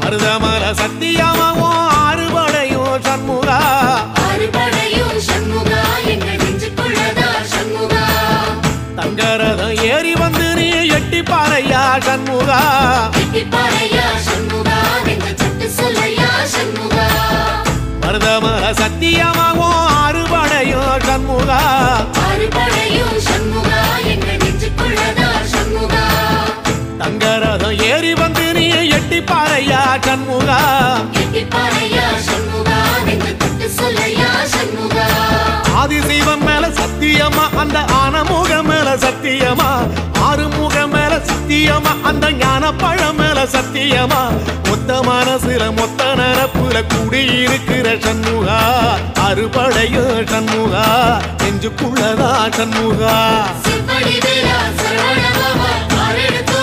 மருதமல சத்தியமாவும் ஆறுபடையும் சண்முகா ஆறுபடையும் சண்முகா எங்கள் நெஞ்சுக்குள்ளதா சண்முகா தங்கரதம் ஏறி வந்து நீ எட்டி பாறையா சண்முகா எட்டி பாறையா சண்முகா எங்க சட்டு சொல்லையா சண்முகா மருதமல சத்தியமாவும் ஆறுபடையும் சண்முகா ஆறுபடையும் சண்முகா எங்கள் நெஞ்சுக்குள்ளதா சண்முகா தங்கரதம் ஏறி வந்து நீ எட்டி பாறையா சண்முகா எட்டி பாறையா சண்முகா எங்க சட்டு சொல்லையா சண்முகா ஆதிசைவம் மேல சத்தியமா அந்த ஆனமுக மேல சத்தியமா ஆறுமுக மேல சத்தியமா அந்த ஞான பழம் மேல சத்தியமா மொத்த மனசுல மொத்த நரப்புல குடியிருக்கிற சண்முகா அறுபடையும் சண்முகா நெஞ்சுக்குள்ளதா சண்முகா சிவடி வேலா சரவண பவா ஆரெடுத்து